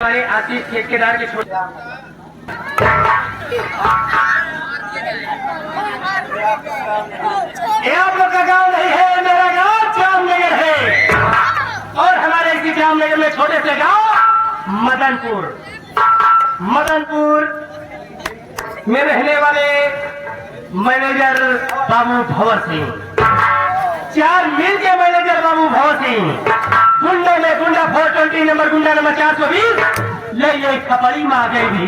हमारे आशीष ठेकेदार के छोटे ये आप लोग का गांव नहीं है, मेरा गांव जामनगर है। और हमारे इसी जामनगर में छोटे से गांव मदनपुर में रहने वाले मैनेजर बाबू भंवर सिंह, 4 मील के मैनेजर बाबू भंवर सिंह, गुंडे में गुंडा 420 नंबर, गुंडा नंबर 420 ले खपड़ी में आ गई भी।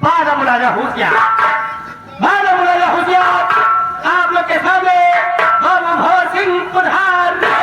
बाद मुलाजा हुसियार आप लोग के सामने बाबू भंवर सिंह पधार रहे।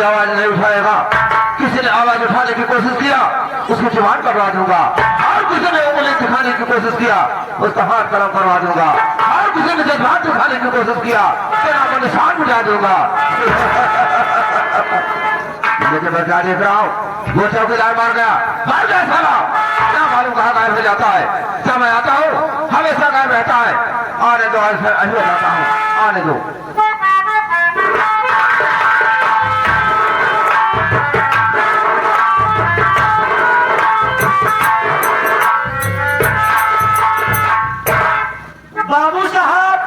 आवाज नहीं उठाएगा, किसी ने आवाज उठाने की कोशिश किया उसकी जुबान करवा दूंगा, और किसी ने उंगली दिखाने की कोशिश किया उसका हाथ कलम करवा दूंगा, और किसी ने जज्बात दिखाने की कोशिश किया तेरा मैं निशान मिटा दूंगा। लेकिन मैं क्या देख रहा हूँ, वो चौकीदार मार गया साला, क्या मालूम कहाँ गायब हो जाता है। जब मैं आता हूँ हमेशा गायब रहता है। आने दो, अभी जाता हूँ, आने दो। बाबू साहब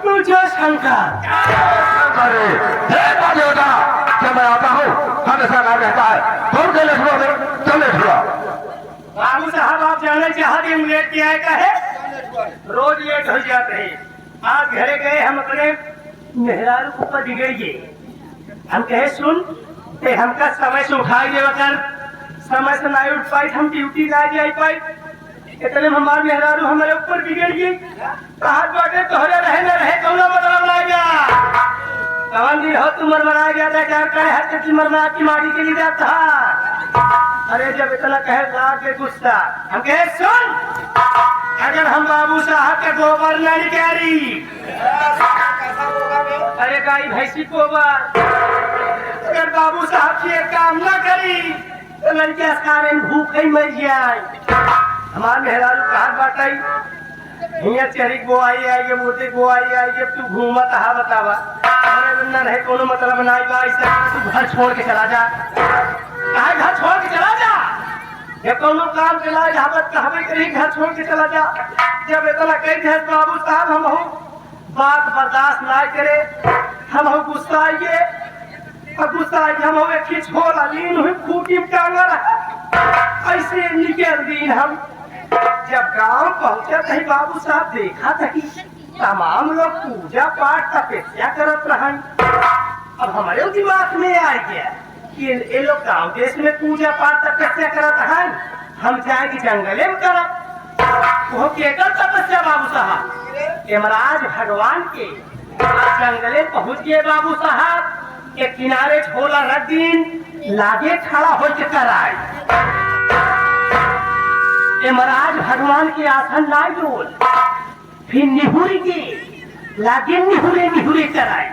मुझे शंकर जब मैं आता हूँ हमेशा गायब रहता है। चले बाबू साहब आप जाना चाहते हम लेट किया है, रोज लेट हो जाते हैं। आज घरे गए हम अपने मेहरारू को ऊपर बिगड़िए, हम कहे सुन ते हमका समय से उठाई देवा कर, समय से नहीं उठ पाई, हम ड्यूटी ना जाई पाई, इतने हमारे मेहरारू हमारे ऊपर बिगड़ गई। कहा बाटे तोहरे रहे न रहे कौना मतलब ना गया, कौन दिन हो तुम मरमरा गया था, क्या करे हर की मरमरा की मारी के लिए जाता। अरे जब इतना कहे के गुस्सा, हम कहे सुन अगर हम बाबू साहब के गोबर न निकाली, अरे गाय भैंसी गोबर अगर बाबू साहब की एक काम न करी तो लड़कियां सारे भूख ही मर जाए। हमारे मेहरारू कहा बाटाई हिया चरी बोआई आई मोटे बोआई आई, जब तू घूमत हा बतावा, अरे न रहे कोनो मतलब नहीं बा, तू घर छोड़ के चला जा। कहा घर छोड़ के चला जा, जब कोनो काम चला जावत कहबे कहीं घर छोड़ के चला जा। जब इतना कही थे बाबू साहब हम बात बर्दाश्त ना करे, हम गुस्सा आइए और गुस्सा आइए हम एक खींच होला लीन हुई खूटी में टांगा ऐसे निकल दी। हम जब गांव पहुंचा थे बाबू साहब देखा था कि तमाम लोग पूजा पाठ तपस्या करत रहन। अब हमारे दिमाग में आ गया कि ये लोग गांव देश में पूजा पाठ तपस्या करत रहन, हम जाएंगे जंगले में करब। वो केकर तपस्या बाबू साहब, यमराज भगवान के जंगले पहुंच गए। बाबू साहब के किनारे झोला रख दिन लागे खड़ा हो के कराए, यमराज भगवान के आसन ना डोल, फिर निहुरी के लागे निहुरे कराए,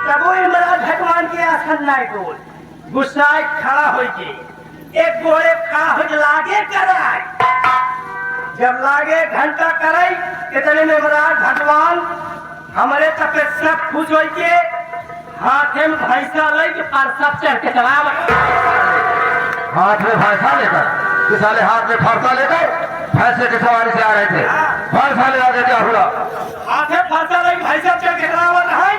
तब वो यमराज भगवान के आसन ना डोल, गुस्साए खड़ा हो के एक गोड़े खड़ा हो लागे कराए। जब लागे घंटा करे इतने में यमराज भगवान हमारे तपस्या खुश हो के हाथे में भैंसा ले के परसा चढ़ के चला, हाथ में भैंसा लेकर किसाने हाथ में फरसा लेकर भैंसे की सवारी से आ रहे थे। भैंसा ले आगे क्या हुआ, हाथे फरसा ले भैंसा चढ़ के चलावत है।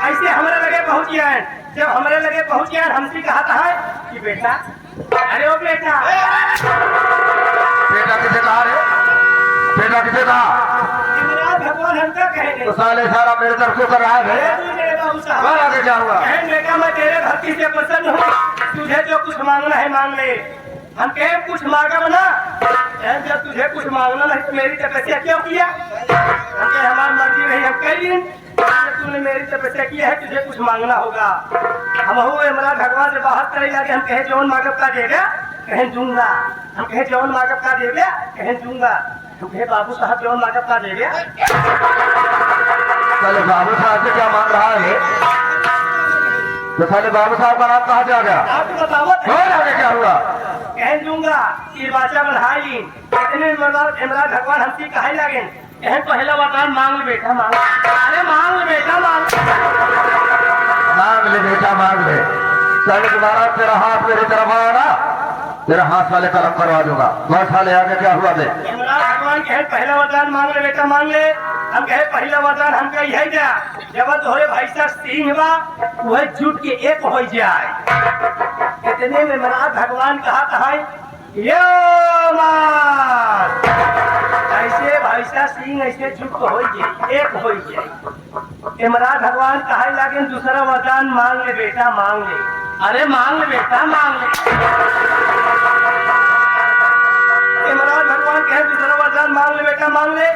ऐसे हमारे लगे पहुंच गया है। जब हमारे लगे पहुंच गया हमसे कहा है कि बेटा, अरे ओ बेटा, बेटा किसे कहा रे, बेटा किसे कहा, भगवान हमका कहेंगे तो साले सारा मेरे तरफ क्यों कर रहा है। आगे क्या हुआ, बेटा मैं तेरे भक्ति से प्रसन्न हूँ, तुझे जो कुछ मांगना है मांग ले। हम कहे कुछ मांगा बना, जब तुझे कुछ मांगना नहीं तो मेरी तपस्या क्यों किया। हमारी मर्जी नहीं, हम कह दिन तूने मेरी तपस्या की है, तुझे कुछ मांगना होगा। हम यमराज भगवान से बाहर करे जाके हम कहे जौन मांगब का देगा। कहें दूंगा। हम कहे जौन मांगब का दे गया, कहें दूंगा। हम कहे बाबू साहब जौन मांगब का दे गया। पहले बाबू साहब से क्या मांग रहा है? तो पहले बाबू साहब का नाम कहाँ जा गया? आपको बताओ और आगे क्या हुआ? कहें दूंगा कि बाचा बढ़ाई इतने इमरान भगवान हमसे कहे लगे। कहें पहला वरदान मांग ले बेटा मांग। अरे मांग ले बेटा मांग। मांग ले बेटा मांग ले। चल तुम्हारा तेरा हाथ मेरी तरफ आया ना, तेरा हाथ वाले कलम करवा दूंगा। बहुत साले आगे क्या हुआ बे? इमरान भगवान कहे पहला वरदान मांग ले बेटा मांग ले। हम कहे पहला वरदान हम कही है क्या? जब तोहरे भाई साहब सिंह बा वह जुट के एक हो जाए। इतने में इमरान भगवान कहा है यो मार ऐसे भाई साहब सिंह ऐसे जुट हो जाए, एक हो जाए। इमरान भगवान कहे लगे दूसरा वरदान मांग ले बेटा मांग ले। अरे मांग ले बेटा मांग ले। इमरान भगवान कहे दूसरा वरदान मांग ले बेटा मांग ले।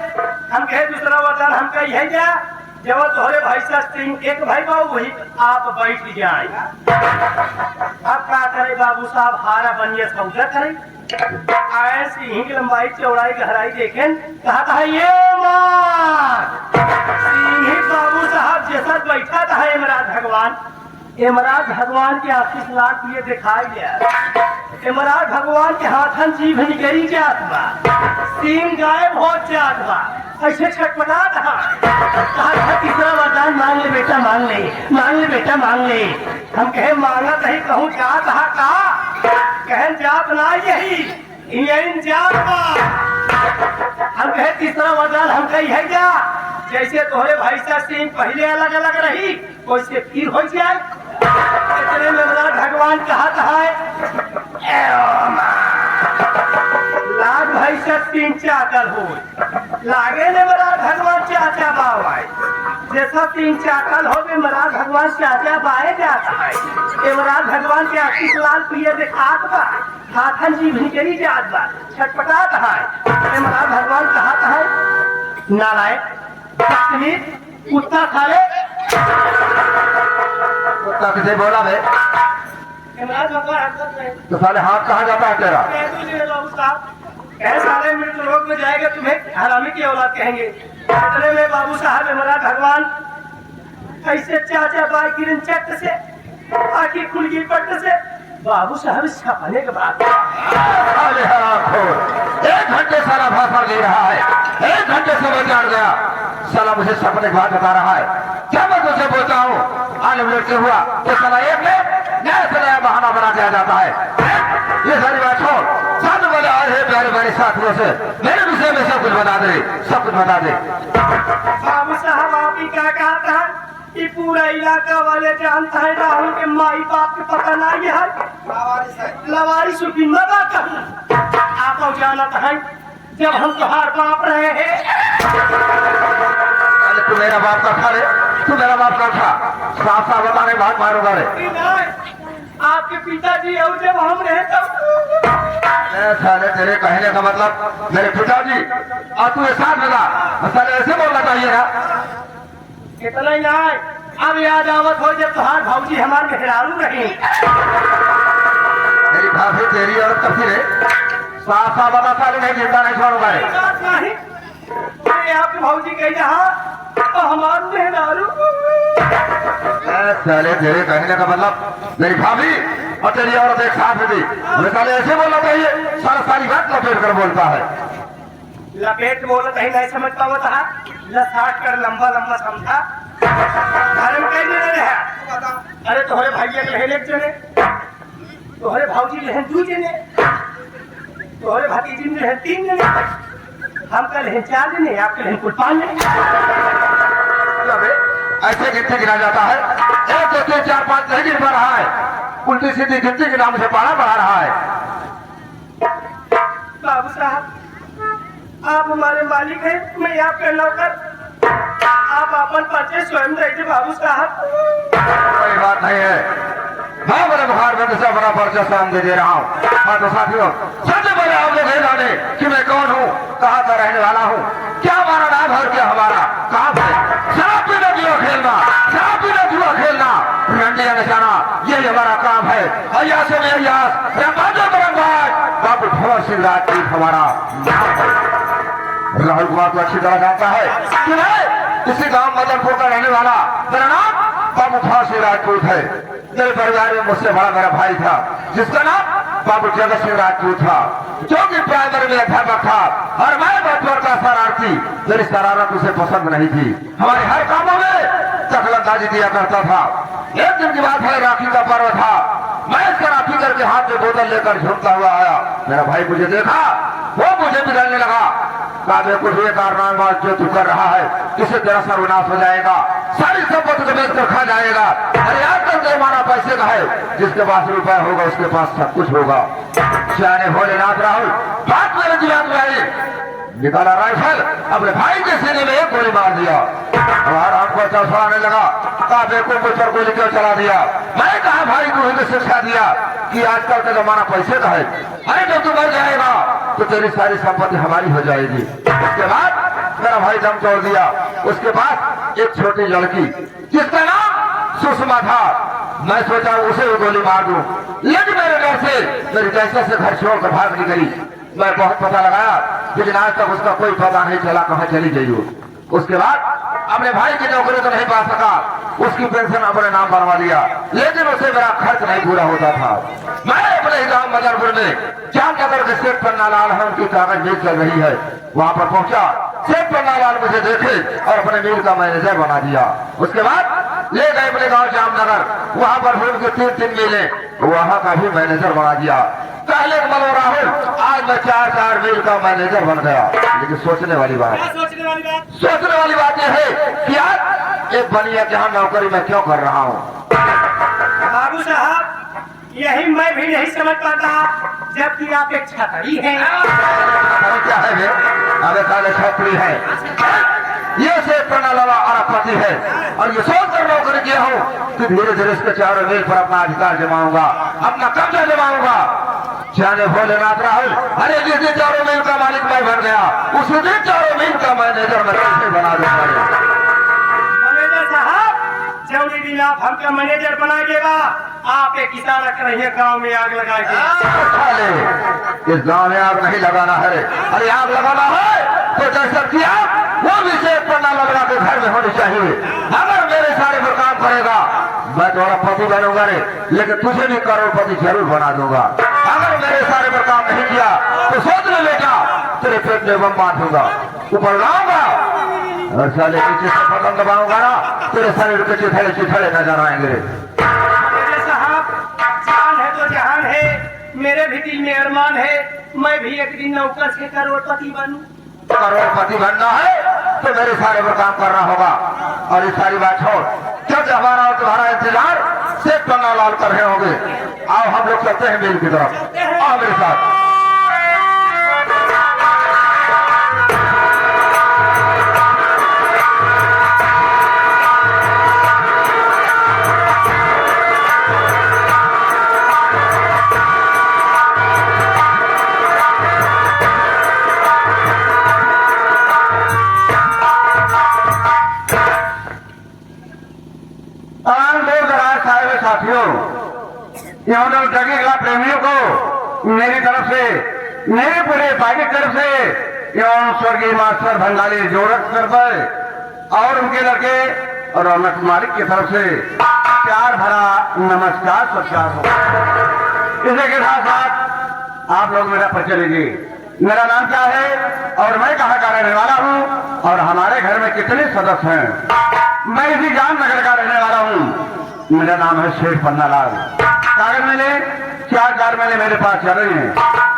हम कहे दूसरा वरदान हम कही है क्या? जब तोहरे भाई साहब सिंह एक भाई बाबू वही आप बैठ जाए। अब क्या करे बाबू साहब? हारा बनिए सौदा करे। आए सिंह की लंबाई चौड़ाई गहराई देखें कहा है ये मार सिंह बाबू साहब जैसा बैठा था इमरान भगवान। इमरान भगवान के आशीष लाट ये दिखाई दिया। इमरान भगवान के हाथन जीभ निकली जात बा, सींग गायब हो जात बा। ऐसे छटपटा कहा तीसरा वरदान मांग ले बेटा मांग ले, मांग ले बेटा मांग ले। हम कहे मांगा नहीं कहूँ जात हा का? कहें जात ना यही जात बा। हम कहे तीसरा वरदान हम कही है क्या? जैसे तोहरे भाई साहब सिंह पहले अलग अलग रही वैसे फिर हो जाए। इतने में इमरान भगवान कहा है लाग भाई साहब सिंह चाकल हो लागे ने इमरान भगवान चाचा बावाए जैसा तीन चाकल हो गए इमरान भगवान चाचा बाए जाता है। इमरान भगवान के आशीष लाल पिए दिखात बा, हाथन जी भिनकरी जात बा, छटपटात है। इमरान भगवान कहा है नारायण कुत्ता खा ले। कुत्ता किसे बोला बे? इमरान भगवान तो साले हाथ कहाँ जाता है तेरा? बाबू साहब कहे साले मृत लोग में जाएगा तुम्हें हरामी की औलाद कहेंगे। इतने में बाबू साहब इमरान भगवान ऐसे चाचा बाई किरण चट से आखिर खुल गई पट से बाबू साहब छापने के बाद एक घंटे सारा भाषण दे रहा है, एक घंटे से वो जान गया साला मुझे सपने की बात बता रहा है। क्या मैं तुझे बोलता हूँ आने मिनट से हुआ तो साला एक नया से नया बहाना बना दिया जाता है। ये सारी बात छोड़ साथ बोले आ रहे प्यारे प्यारे साथियों से मेरे विषय में सब कुछ बता दे, सब कुछ बता दे। बाबू साहब आप ही क्या कहता है कि पूरा इलाका वाले जानता है राहुल के माई बाप के पता नहीं है लवारी सुखी मजा कहूँ आप जानत है जब हम तुम्हार बाप रहे हैं। तू मेरा बाप का था रे, तू मेरा बाप का था साफ साफ बताने भाग मारूंगा रे। आपके पिताजी और जब हम रहे तब साले तेरे कहने का मतलब मेरे पिताजी और तू साथ लगा साले ऐसे बोलना चाहिए ना। इतना ही ना अब याद आवत हो जब तुम्हार भाजी हमारे मेहरारू रही। मेरी भाभी तेरी और कभी रे साफ साफ बता साले नहीं जिंदा नहीं छोड़ूंगा रे। नहीं आपके भाजी कही रहा तो हमारे मेहरारू साले तेरे कहने का मतलब मेरी भाभी और तेरी औरत एक साथ में थी। मुझे साले ऐसे बोलना चाहिए सारा सारी बात लपेट कर बोलता है। लपेट बोला कहीं नहीं समझ पाओ था लसाट कर लंबा लंबा समझा घर में कहीं नहीं रहा। अरे तुम्हारे भाइया के लहन एक जने तुम्हारे भाजी लहन दू जने तुम्हारे भतीजी में लहन 3 जने हम का लहन 4 जने आपके लहन कुल 5 जने। ऐसे गिनती गिना जाता है 1 2 3 4 5 नहीं गिन पा रहा है, उल्टी सीधी गिनती के नाम से पारा बढ़ा रहा है। बाबू साहब आप हमारे मालिक हैं, मैं आपका नौकर। आप अपन परिचय स्वयं दे बाबू साहब। कोई बात नहीं है, मैं मेरे बुखार में से बड़ा परिचय स्वयं दे रहा हूँ। हाँ तो साथियों सबसे पहले आप लोग ये जाने कि मैं कौन हूँ, कहाँ का रहने वाला हूँ, क्या हमारा नाम है और क्या हमारा कहाँ से शराब पीने की खेलना शराब पीना, जुआ खेलना, रंडिया नचाना, यही हमारा काम है। अय्यासों में अय्यास, रंगबाजों में रंगबाज, बाबू भंवर सिंह राजपूत हमारा नाम है। राहुल कुमार को अच्छी तरह जानता है कि मैं इसी गांव मदनपुर का रहने वाला, मेरा नाम बाबू भंवर सिंह राजपूत है। मेरे परिवार में मुझसे बड़ा मेरा भाई था जिसका नाम बाबू जगत सिंह राजपूत था, जो कि प्राइमरी में अध्यापक था और मैं बचपन का शरारती। मेरी शरारत उसे पसंद नहीं थी, हमारे हर कामों में दखलंदाजी दिया करता था। एक दिन की बात है, राखी का पर्व था। मैं इसका राखी करके हाथ में बोतल लेकर झूमता हुआ आया। मेरा भाई मुझे देखा, वो मुझे बिगड़ने लगा। कहा कुछ ये कारनामा जो तू कर रहा है, किसी तरह सर्वनाश हो जाएगा, सारी संपत्ति को बेच कर खा जाएगा। अरे आज तक जमाना पैसे का है, जिसके पास रुपया होगा उसके पास सब कुछ होगा। जाने भोलेनाथ राहुल बात मेरे दिमाग में आई, निकाला राइफल, अपने भाई के सीने में एक गोली मार दिया। हमारा हमको चौसड़ाने लगा, कहा बेवकूफ मुझ पर गोली क्यों चला दिया। मैं कहा भाई को हिंदी शिक्षा दिया कि आजकल का जमाना पैसे का है। अरे जब तू मर जाएगा तो तेरी सारी संपत्ति हमारी हो जाएगी। उसके बाद मेरा भाई दम तोड़ दिया। उसके बाद एक छोटी लड़की जिसका नाम सुषमा था, मैं सोचा उसे भी गोली मार दूं, लेकिन मेरे डर से मेरी जैसे से घर छोड़कर भाग निकली। मैं बहुत पता लगाया, लेकिन आज तक उसका कोई पता नहीं चला कहाँ चली गई हो। उसके बाद अपने भाई की नौकरी तो नहीं पा सका, उसकी पेंशन अपने नाम बनवा लिया, लेकिन उसे मेरा खर्च नहीं पूरा होता था। मैं अपने ही गांव मदनपुर में चांदनगर के सेठ पन्नालाल है, उनकी कागज मिल चल रही है, वहां पर पहुंचा। सेठ पन्नालाल मुझे देखे और अपने मिल का मैनेजर बना दिया। उसके बाद ले गए अपने गांव जामनगर, वहां पर फिर उनके 3 मिले, वहां का भी मैनेजर बना दिया। पहले मनो राहुल, आज मैं 4 मिल का मैनेजर बन गया। लेकिन सोचने वाली बात यह है कि आज एक बनिया जहां नौकरी मैं क्यों कर रहा हूँ। बाबू साहब, यही मैं भी नहीं समझ पाता, जबकि आप एक छतरी हैं। क्या है वे? अबे साले छतरी है, ये से प्रणालाला अरबपति है, और ये सोच कर नौकरी किया हूँ कि धीरे धीरे इसके चारों मील पर अपना अधिकार जमाऊंगा, अपना कब्जा जमाऊंगा। जाने भोलेनाथ राहुल, अरे जिस दिन 4 मील का मालिक मैं बन गया, उस दिन 4 मील का मैनेजर मैं कैसे बना दूंगा। मैनेजर साहब, जौनी दिन आप हमका मैनेजर बनाइएगा, आप एक इशारा करिए, गांव में आग लगाएंगे। इस गांव में आग नहीं लगाना है, अरे आग लगाना है तो जैसा किया वो भी से पन्ना लगा के घर में होनी चाहिए। अगर मेरे सारे पर काम करेगा मैं तुम्हारा पति बनूंगा रे, लेकिन तुझे भी करोड़पति जरूर बना दूंगा। अगर मेरे सारे पर काम नहीं किया तो सोच ले बेटा, तेरे पेट में बम बांधूंगा, ऊपर लाऊंगा और साले नीचे से बटन दबाऊंगा ना, तेरे शरीर के चिथड़े चिथड़े नजर आएंगे। साहब, जान है तो जहान है, मेरे भी दिल में अरमान है, मैं भी एक दिन नौकर से करोड़पति बनूं। करोड़पति बनना है तो मेरे सारे पर काम करना होगा। और ये सारी बात छोड़, जब हमारा और तुम्हारा इंतजार सेठ पन्नालाल कर रहे होंगे, आओ हम लोग चलते हैं मिल की तरफ, आओ मेरे साथ। साथियों, एवं जगह कला प्रेमियों को मेरी तरफ से, मेरे पूरे पार्टी की तरफ से एवं स्वर्गीय मास्टर भंडारी जोरक सर पर और उनके लड़के और रौनक मालिक की तरफ से प्यार भरा नमस्कार सत्कार हो। इसी के साथ साथ आप लोग मेरा परिचय लीजिए, मेरा नाम क्या है और मैं कहाँ का रहने वाला हूँ और हमारे घर में कितने सदस्य हैं। मैं इसी जामनगर का रहने वाला हूँ, मेरा नाम है शेठ पन्नालाल। कागज मैंने 4 महीने मेरे पास चल रहे हैं,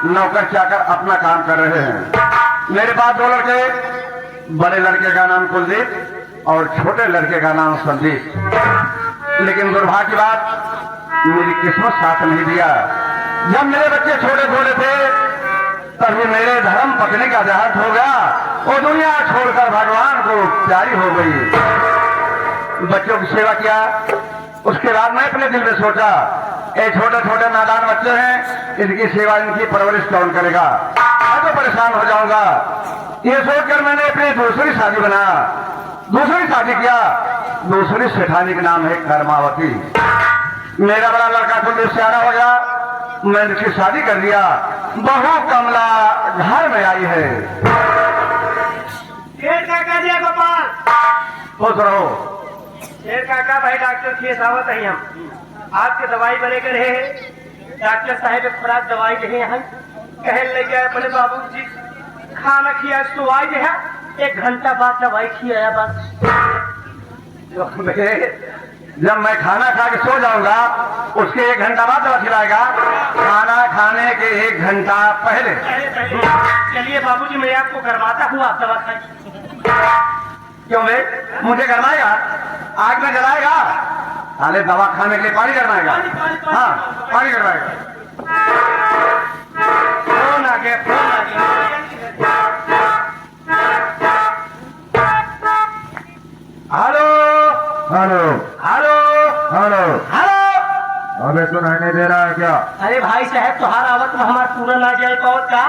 नौकर चाकर अपना काम कर रहे हैं। मेरे पास 2 लड़के, बड़े लड़के का नाम कुलदीप और छोटे लड़के का नाम संदीप। लेकिन दुर्भाग्य की बात, मेरी किस्मत साथ नहीं दिया। जब मेरे बच्चे छोटे थे तभी मेरे धर्म पत्नी का देहांत हो गया, वो दुनिया छोड़कर भगवान को प्यारी हो गई। बच्चों की सेवा किया, उसके बाद मैं अपने दिल में सोचा, ये छोटे नादान बच्चे हैं, इनकी सेवा इनकी परवरिश कौन करेगा, मैं तो परेशान हो जाऊंगा। ये सोचकर मैंने अपनी दूसरी शादी बनाया। दूसरी शादी किया। दूसरी सेठानी का नाम है कर्मावती। मेरा बड़ा लड़का तो सियारा हो गया, मैंने उसकी शादी कर दिया। बहू कमला घर में आई है। शेर काका जी गोपाल खुश रहो। शेर काका भाई डॉक्टर केस आवत है हम आपके दवाई बने कर है डॉक्टर साहब एक खुराक दवाई दे हैं कह ले गए अपने बाबू जी खाना खिया तो आई जो है 1 घंटा बाद दवाई खिलाया बस। जब मैं खाना खा के सो जाऊंगा उसके 1 घंटा बाद दवा खिलाएगा। खाना खाने के 1 घंटा पहले। चलिए बाबूजी मैं आपको करवाता हूँ आप दवा खाइए। क्यों बे मुझे करवाएगा? आग में जलाएगा? अरे दवा खाने के लिए पानी करवाएगा। हाँ पानी करवाएगा। फोन आ गया फोन आ गया। Hello hello hello hello hello. अबे सुनाई नहीं दे रहा है क्या? अरे भाई साहब तुम्हारा आवत में हमारा पूरा ना जाए पहुंच का।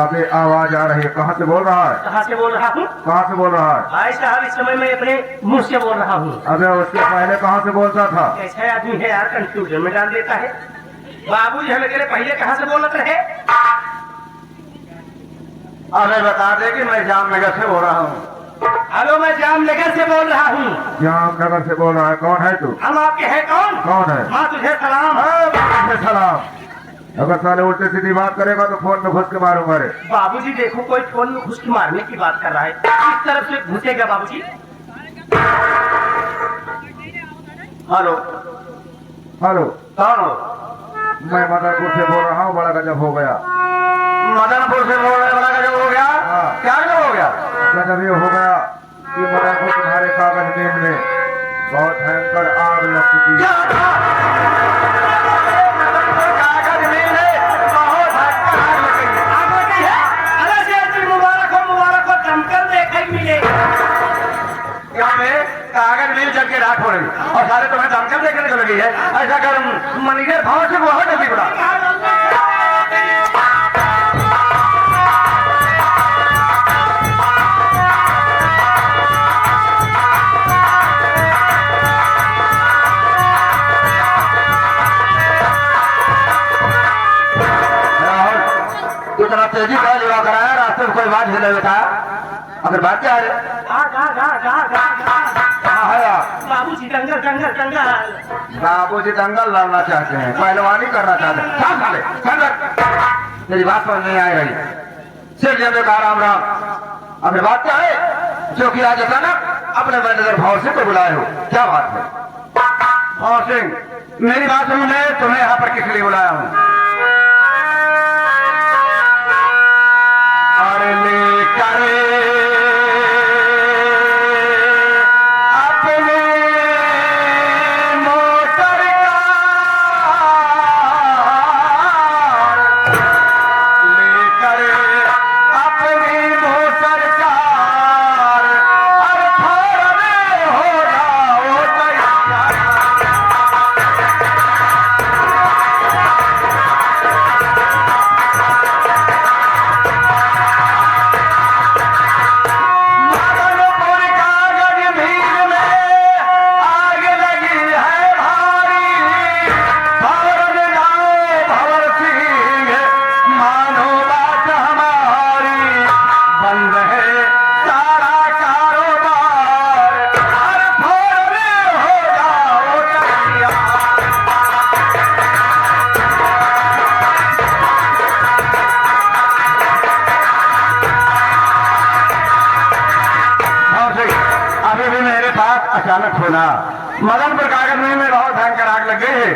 अबे आवाज आ रही है। कहाँ से बोल रहा है? कहाँ से बोल रहा हूँ? कहाँ से बोल रहा है? भाई साहब इस समय मैं अपने मुंह से बोल रहा हूँ। अबे उसके पहले कहाँ से बोलता था? कैसा आदमी है यार कंफ्यूजन में डाल देता है। बाबू जी हमें कह रहे पहले कहाँ से बोलते रहे? अबे बता दे कि मैं जामनगर से बोल रहा हूँ। हेलो मैं जामनगर से बोल रहा हूँ। जामनगर से बोल रहा है? कौन है तू? हम आपके हैं कौन? कौन है? माँ तुझे सलाम। सलाम। अगर साले उल्टे सीधी बात करेगा तो फोन में घुस के मारूंगा रे। बाबूजी देखो कोई फोन में घुस के मारने की बात कर रहा है। इस तरफ से घुसेगा बाबूजी। हेलो हेलो कौन हो? मैं मदनपुर से बोल रहा हूँ। बड़ा गजब हो गया। मदनपुर से बोल रहे? बड़ा गजब हो गया। क्या गजब हो गया? गजब ये हो गया कि मदनपुर तुम्हारे कागज मिल में बहुत भयंकर आग लग चुकी है। कागज मिल जल के राख हो रही और सारे तुम्हें दमकल देखने को लगी है। ऐसा कर मैनेजर भाव से वो जल्दी बड़ा। इतना तेजी का जुड़ा कराया रास्ते में कोई बात हिला बेटा। अगर बात क्या है? बाबूजी दंगल दंगल दंगल। बाबूजी दंगल लड़ना चाहते हैं, पहलवानी करना चाहते हैं। तेरी बात समझ नहीं आ रही। सिर्फ जब कहा राम राम। अगर बात क्या है? जो कि आज अचानक अपने मैनेजर भाव सिंह को बुलाए हो, क्या बात है? भाव सिंह मेरी बात सुनो। मैं तुम्हें यहाँ पर किस लिए बुलाया हूँ? अरे लेकर अचानक होना। मदनपुर कागज मिल में बहुत भयंकर आग लग गई है,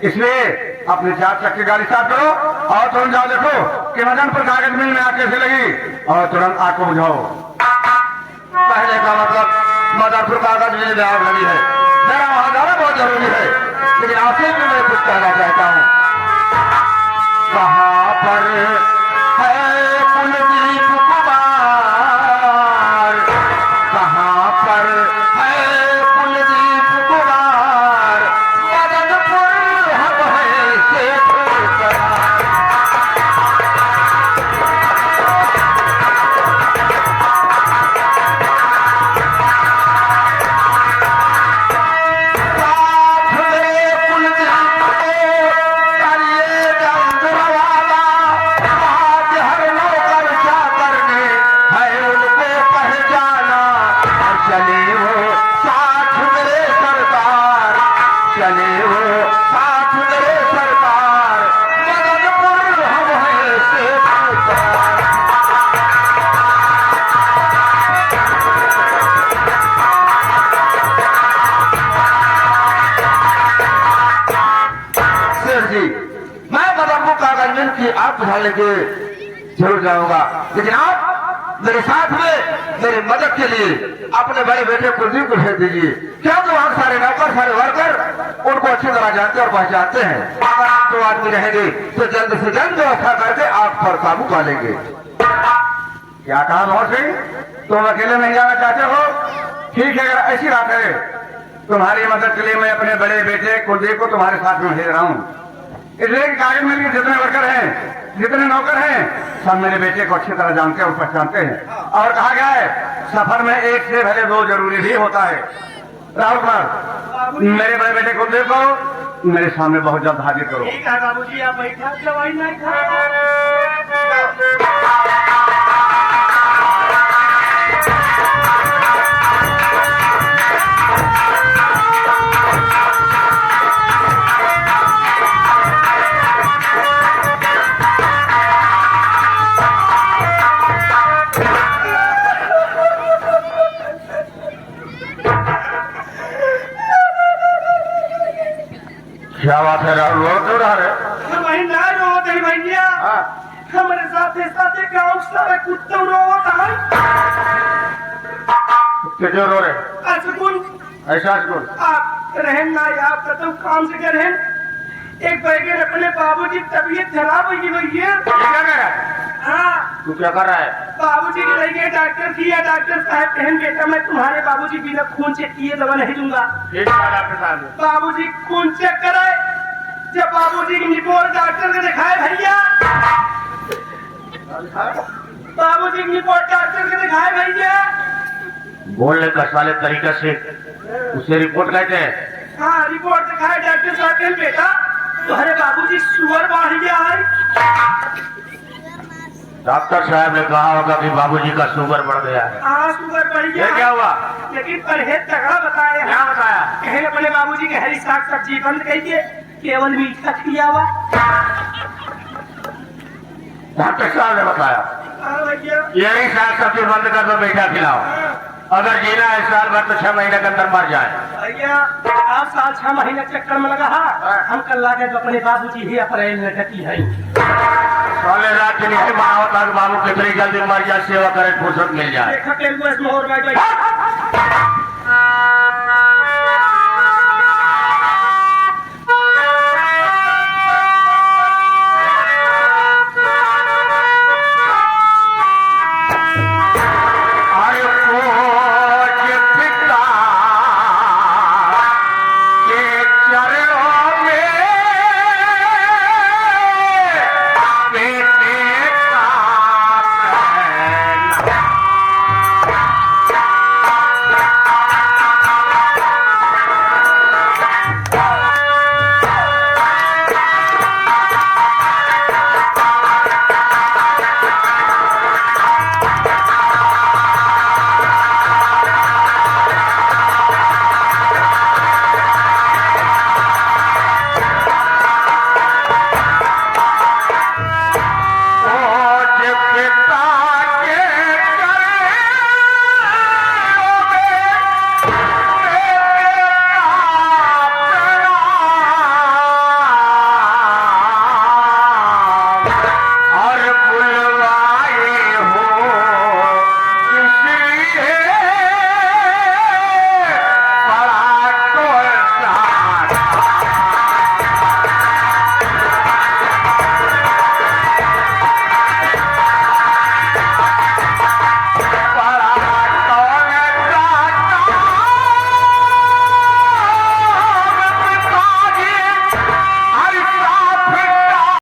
इसलिए अपनी 4 चक्की गाड़ी स्टार्ट करो और तुरंत जाओ देखो कि मदनपुर कागज मिल में आग कैसे लगी और तुरंत आग को बुझाओ। पहले का मतलब मदनपुर कागज मिल में आग लगी है, मेरा वहां जाना बहुत जरूरी है। लेकिन आसिफ में मैं कुछ कहना चाहता हूँ। कहाँ पर है कुलदीप कुमार? कहाँ पर है कुलदीप कुमार? मदनपुर हम है सेठ करार। कि आप बुझाने के जरूर जाऊंगा, लेकिन आप मेरे साथ में मेरी मदद के लिए अपने बड़े बेटे कुलदीप को भेज दीजिए, क्योंकि वहाँ सारे नौकर सारे वर्कर उनको अच्छी तरह जानते और पहचानते हैं। अगर आप 2 आदमी रहेंगे तो जल्द से जल्द व्यवस्था करके आप पर काबू पा लेंगे। क्या कहा बहुत सही, तुम अकेले नहीं जाना चाहते हो? ठीक है, अगर ऐसी बात है तुम्हारी मदद के लिए मैं अपने बड़े बेटे कुलदीप को तुम्हारे साथ में भेज रहा हूँ। इसलिए कागज में जितने वर्कर हैं, जितने नौकर हैं, सब मेरे बेटे को अच्छी तरह जानते और पहचानते हैं। और कहा गया है सफर में 1 से भले 2 जरूरी भी होता है। राहुल कुमार, मेरे बड़े बेटे कुलदीप को मेरे सामने बहुत जल्द हाजिर करो। ठीक है बाबूजी, आप बैठा, दवाई नहीं खा। क्या बात है राहुल, रो क्यों रहा है? वही ना रो तेरी भैया, हमारे साथे साथे गाँव सारा कुत्ता रोता है। क्यों रो रहे? असकुन ऐसा सुन, आप रहन ना, आप तो काम से कर रहन। एक बैगे अपने बाबूजी की तबीयत खराब हुई भैया। क्या कर रहा है? हाँ, तू क्या कर रहा है? बाबूजी की रह गए डॉक्टर किया, डॉक्टर साहब कहन बेटा मैं तुम्हारे बाबूजी बिना खून चेक किए दवा नहीं दूंगा। ठीक है डॉक्टर साहब, बाबूजी खून चेक कराए, जब बाबूजी की रिपोर्ट डॉक्टर को दिखाए भैया, बाबूजी की रिपोर्ट डॉक्टर को दिखाए भैया। बोलने का साले तरीके से उसे रिपोर्ट कहते हैं। हाँ, रिपोर्ट दिखाए डॉक्टर साहब कहन बेटा तुम्हारे बाबूजी शुगर बढ़ गया है। डॉक्टर साहब ने कहा होगा कि बाबूजी का शुगर बढ़ गया है। हाँ, शुगर बढ़ गया। ये क्या हुआ? लेकिन परहेज तगड़ा बताया। क्या बताया? कहे अपने बाबूजी के हरी साग सब्जी बंद करिए, केवल मीठा खिया हुआ। डॉक्टर साहब ने बताया हाँ भैया। यही साग सब्जी बंद कर दो, मीठा खिलाओ। अगर जीना है साल भर तो 6 महीने के अंदर मर जाए। भैया आप साल 6 महीने चक्कर में लगा हम कल लागे तो अपने बाबूजी ही अप्रैल में डटी है। साले रात के नहीं माना होता कि बाबू कितनी जल्दी मर जाए, सेवा करे फुर्सत मिल जाए। देखा के मोहर भाई